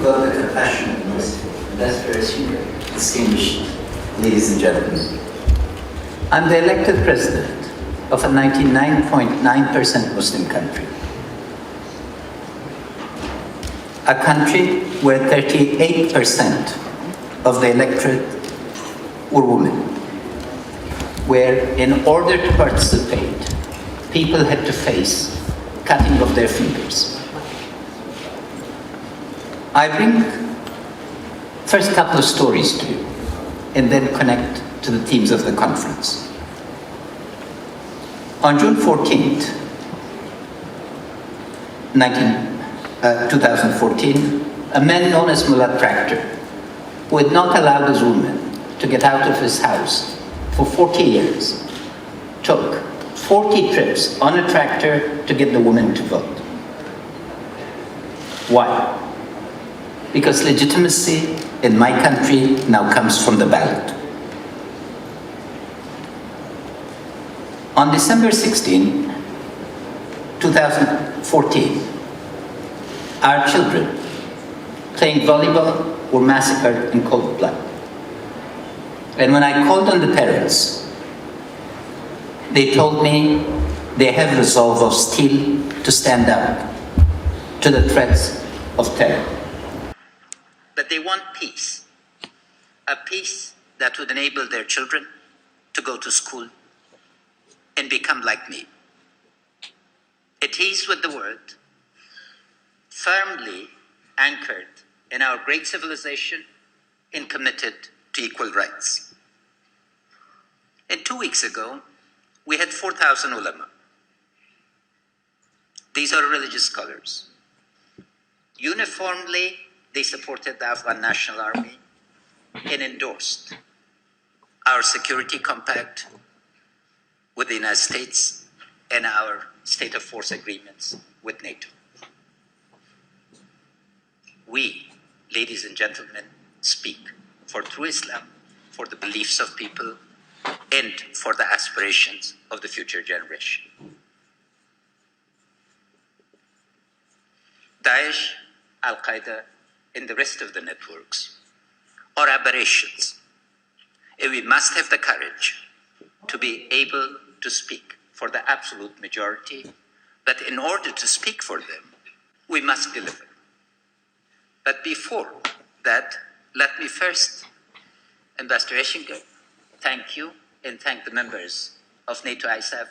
of God, the compassionate, merciful, illustrious, distinguished ladies and gentlemen, I'm the elected president of a 99.9% Muslim country. A country where 38% of the electorate were women, where in order to participate, people had to face cutting of their fingers. I bring first couple of stories to you and then connect to the themes of the conference. On June 14th, 2014, a man known as Mullah Tractor, who had not allowed his woman to get out of his house for 40 years, took 40 trips on a tractor to get the woman to vote. Why? Because legitimacy in my country now comes from the ballot. On December 16, 2014, our children playing volleyball were massacred in cold blood. And when I called on the parents, they told me they have resolve of steel to stand up to the threats of terror. But they want peace, a peace that would enable their children to go to school and become like me. At ease with the world, firmly anchored in our great civilization and committed to equal rights. And 2 weeks ago, we had 4,000 ulama. These are religious scholars. Uniformly, they supported the Afghan National Army and endorsed our security compact with the United States and our state of force agreements with NATO. We, ladies and gentlemen, speak for true Islam, for the beliefs of people, and for the aspirations of the future generation. Daesh, Al-Qaeda, and the rest of the networks are aberrations. And we must have the courage to be able to speak for the absolute majority, but in order to speak for them, we must deliver. But before that, let me first, Ambassador Eschinger, thank you and thank the members of NATO ISAF,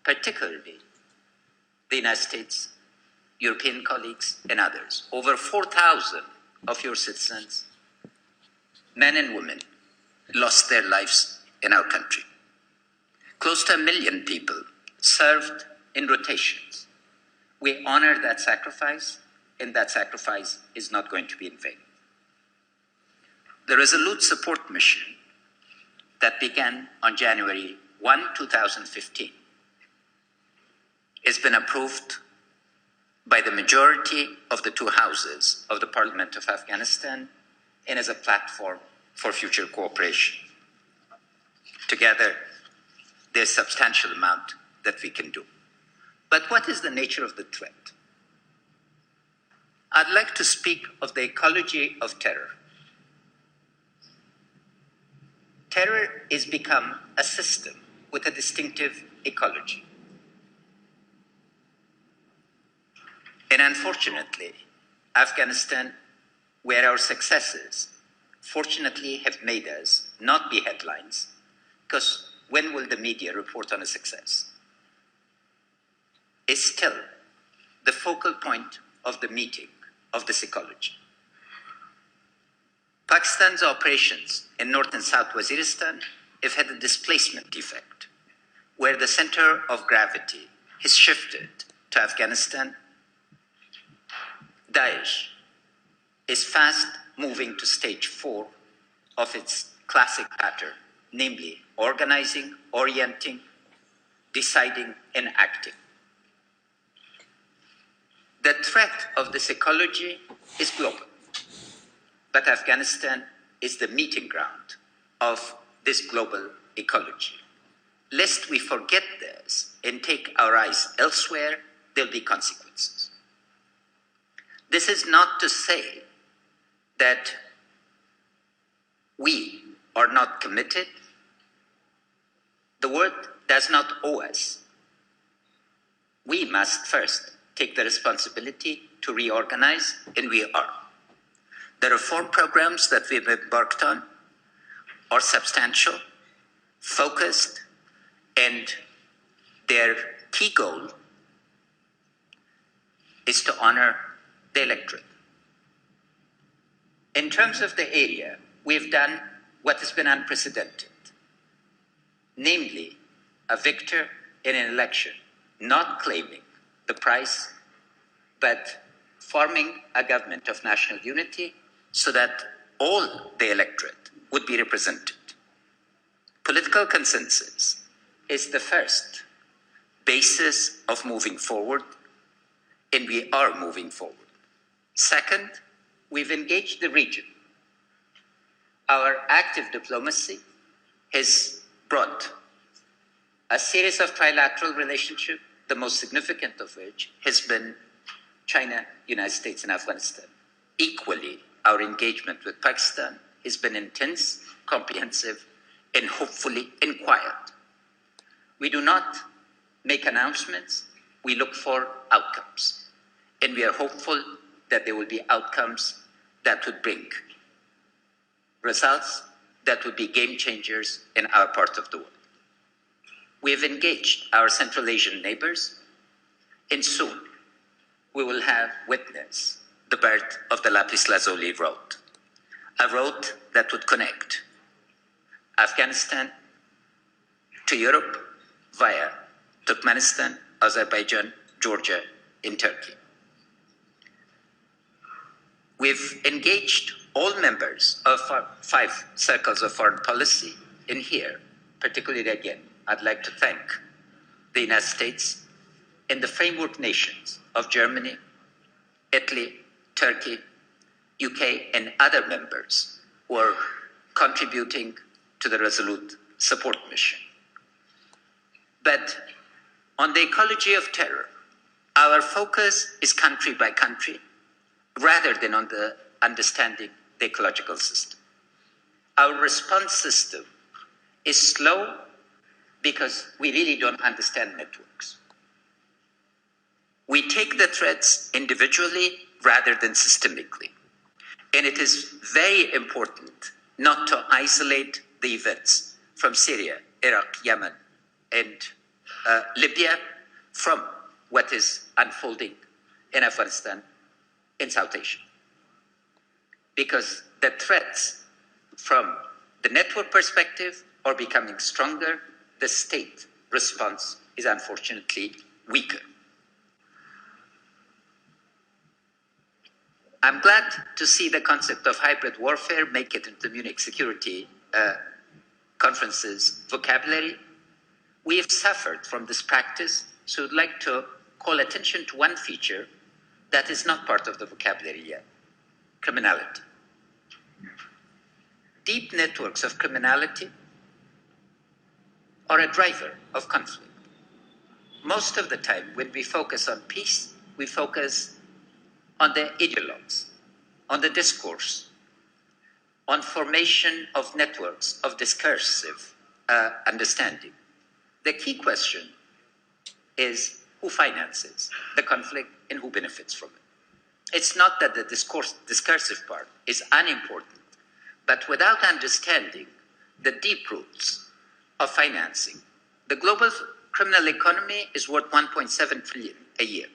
particularly the United States, European colleagues, and others. Over 4,000 of your citizens, men and women, lost their lives in our country. Close to 1 million people served in rotations. We honor that sacrifice, and that sacrifice is not going to be in vain. The Resolute Support Mission that began on January 1, 2015 has been approved by the majority of the two houses of the Parliament of Afghanistan and as a platform for future cooperation. Together, there's a substantial amount that we can do. But what is the nature of the threat? I'd like to speak of the ecology of terror. Terror has become a system with a distinctive ecology. And unfortunately, Afghanistan, where our successes fortunately have made us not be headlines, because when will the media report on a success? Is still the focal point of the meeting of this ecology. Pakistan's operations in North and South Waziristan have had a displacement effect, where the center of gravity has shifted to Afghanistan. Daesh is fast moving to stage 4 of its classic pattern, namely organizing, orienting, deciding, and acting. The threat of this ecology is global, but Afghanistan is the meeting ground of this global ecology. Lest we forget this and take our eyes elsewhere, there'll be consequences. This is not to say that we are not committed, the world does not owe us. We must first take the responsibility to reorganize, and we are. The reform programs that we've embarked on are substantial, focused, and their key goal is to honor the electorate. In terms of the area, we've done what has been unprecedented, namely a victor in an election, not claiming the prize, but forming a government of national unity so that all the electorate would be represented. Political consensus is the first basis of moving forward, and we are moving forward. Second, we've engaged the region. Our active diplomacy has brought a series of trilateral relationships, the most significant of which has been China, United States, and Afghanistan. Equally, our engagement with Pakistan has been intense, comprehensive, and hopefully in quiet. We do not make announcements, we look for outcomes. And we are hopeful that there will be outcomes that would bring results that would be game changers in our part of the world. We have engaged our Central Asian neighbors, and soon we will have witnessed the birth of the Lapis Lazuli Road, a road that would connect Afghanistan to Europe via Turkmenistan, Azerbaijan, Georgia, and Turkey. We've engaged all members of our 5 circles of foreign policy in here, particularly again, I'd like to thank the United States and the framework nations of Germany, Italy, Turkey, UK, and other members who are contributing to the Resolute Support Mission. But on the ecology of terror, our focus is country by country, rather than on the understanding the ecological system. Our response system is slow because we really don't understand networks. We take the threats individually rather than systemically. And it is very important not to isolate the events from Syria, Iraq, Yemen, and Libya from what is unfolding in Afghanistan, in South Asia. Because the threats from the network perspective are becoming stronger, the state response is unfortunately weaker. I'm glad to see the concept of hybrid warfare make it into the Munich Security Conference's vocabulary. We have suffered from this practice, so I'd like to call attention to one feature that is not part of the vocabulary yet: criminality. Deep networks of criminality are a driver of conflict. Most of the time, when we focus on peace, we focus on the ideologues, on the discourse, on formation of networks of discursive understanding. The key question is who finances the conflict and who benefits from it. It's not that the discursive part is unimportant, but without understanding the deep roots of financing, the global criminal economy is worth 1.7 trillion a year.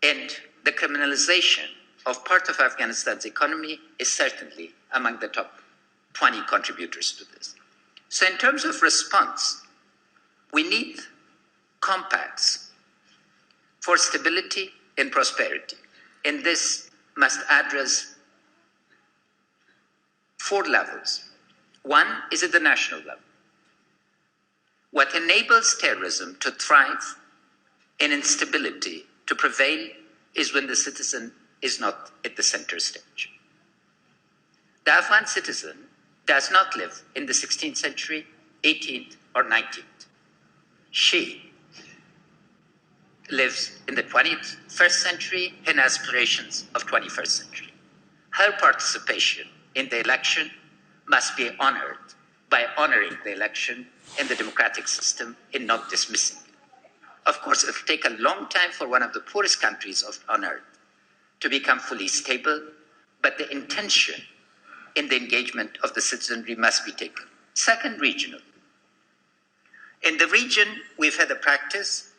And the criminalization of part of Afghanistan's economy is certainly among the top 20 contributors to this. So in terms of response, we need compacts for stability and prosperity. And this must address 4 levels. One is at the national level. What enables terrorism to thrive and instability to prevail is when the citizen is not at the center stage. The Afghan citizen does not live in the 16th century, 18th, or 19th. She lives in the 21st century and aspirations of 21st century. Her participation in the election must be honored by honoring the election and the democratic system in not dismissing it. Of course, it will take a long time for one of the poorest countries on earth to become fully stable, but the intention in the engagement of the citizenry must be taken. Second, regional. In the region, we've had a practice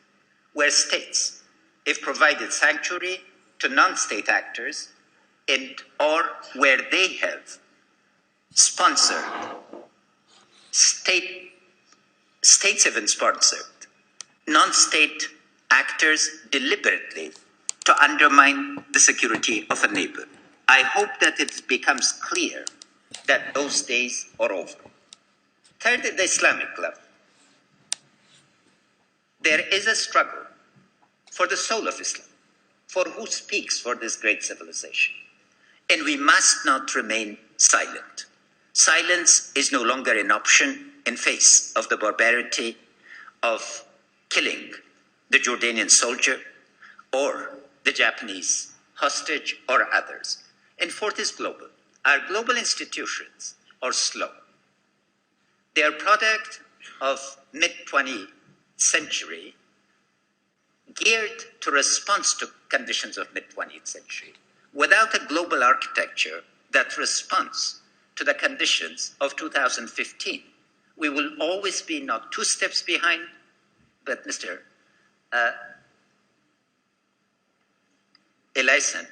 where states have provided sanctuary to non-state actors or where they have sponsored, states have been sponsored non-state actors deliberately to undermine the security of a neighbor. I hope that it becomes clear that those days are over. Third, at the Islamic level, there is a struggle for the soul of Islam, for who speaks for this great civilization. And we must not remain silent. Silence is no longer an option in face of the barbarity of killing the Jordanian soldier or the Japanese hostage or others. And fourth is global. Our global institutions are slow. They are product of mid-20th century geared to response to conditions of mid-20th century. Without a global architecture that responds to the conditions of 2015, we will always be not 2 steps behind, but Mr. Eliason,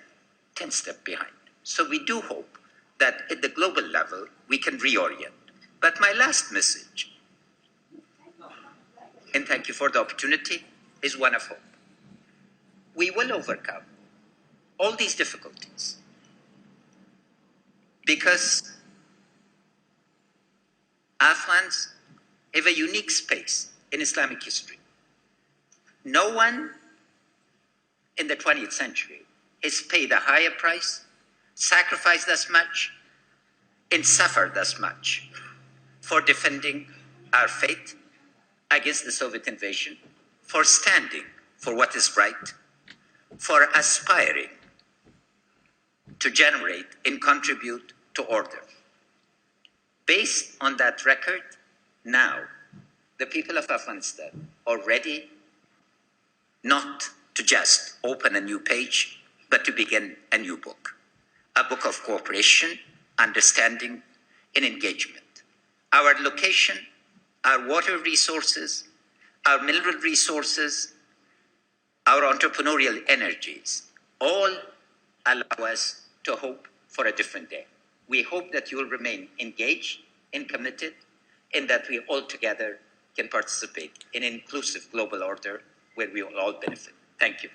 10 steps behind. So we do hope that at the global level, we can reorient. But my last message, and thank you for the opportunity, is one of hope. We will overcome all these difficulties because Afghans have a unique space in Islamic history. No one in the 20th century has paid a higher price, sacrificed as much, and suffered as much for defending our faith against the Soviet invasion, for standing for what is right, for aspiring to generate and contribute to order. Based on that record, now the people of Afghanistan are ready not to just open a new page, but to begin a new book, a book of cooperation, understanding, and engagement. Our location, our water resources, our mineral resources, our entrepreneurial energies, all allow us to hope for a different day. We hope that you will remain engaged and committed, and that we all together can participate in an inclusive global order where we will all benefit. Thank you.